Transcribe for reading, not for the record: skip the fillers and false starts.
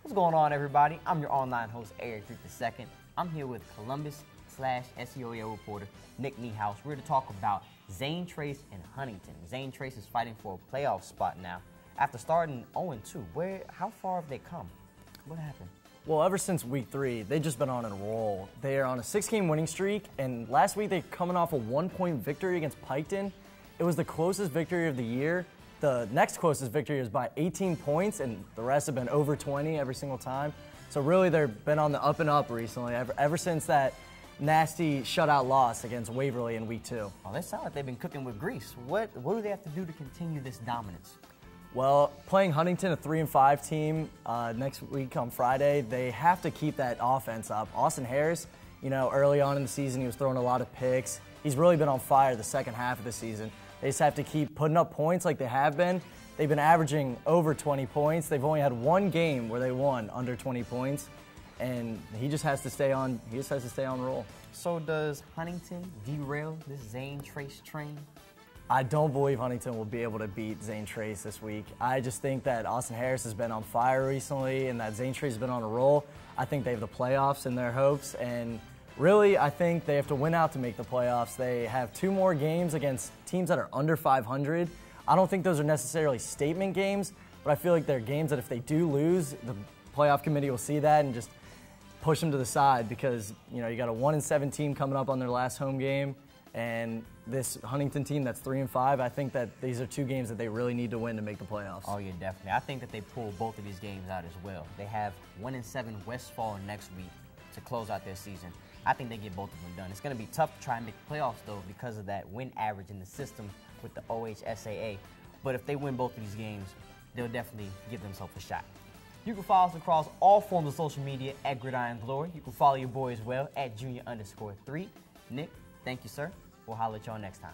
What's going on, everybody? I'm your online host, Erik Threet II. I'm here with Columbus/SEOAL reporter Nick Niehaus. We're here to talk about Zane Trace and Huntington. Zane Trace is fighting for a playoff spot now. After starting 0-2, how far have they come? What happened? Well, ever since week 3, they've just been on a roll. They are on a 6-game winning streak, and last week they're coming off a 1-point victory against Piketon. It was the closest victory of the year. The next closest victory is by 18 points, and the rest have been over 20 every single time. So really, they've been on the up and up recently, ever since that nasty shutout loss against Waverly in week 2. Oh, they sound like they've been cooking with grease. What do they have to do to continue this dominance? Well, playing Huntington, a 3-5 team, next week on Friday, they have to keep that offense up. Austin Harris, early on in the season, he was throwing a lot of picks. He's really been on fire the second half of the season. They just have to keep putting up points like they have been. They've been averaging over 20 points. They've only had one game where they won under 20 points, and he just has to stay on. He just has to stay on roll. So does Huntington derail this Zane Trace train? I don't believe Huntington will be able to beat Zane Trace this week. I just think that Austin Harris has been on fire recently and that Zane Trace has been on a roll. I think they have the playoffs in their hopes, and really, I think they have to win out to make the playoffs. They have 2 more games against teams that are under 500. I don't think those are necessarily statement games, but I feel like they're games that if they do lose, the playoff committee will see that and just push them to the side because, you got a 1-7 team coming up on their last home game, and this Huntington team that's 3-5, I think that these are 2 games that they really need to win to make the playoffs. Oh, yeah, definitely. I think that they pull both of these games out as well. They have 1-7 Westfall next week to close out their season. I think they get both of them done. It's going to be tough to try and make the playoffs, though, because of that win average in the system with the OHSAA. But if they win both of these games, they'll definitely give themselves a shot. You can follow us across all forms of social media at Gridiron Glory. You can follow your boy as well at Junior_Threet. Nick, thank you, sir. We'll holler at y'all next time.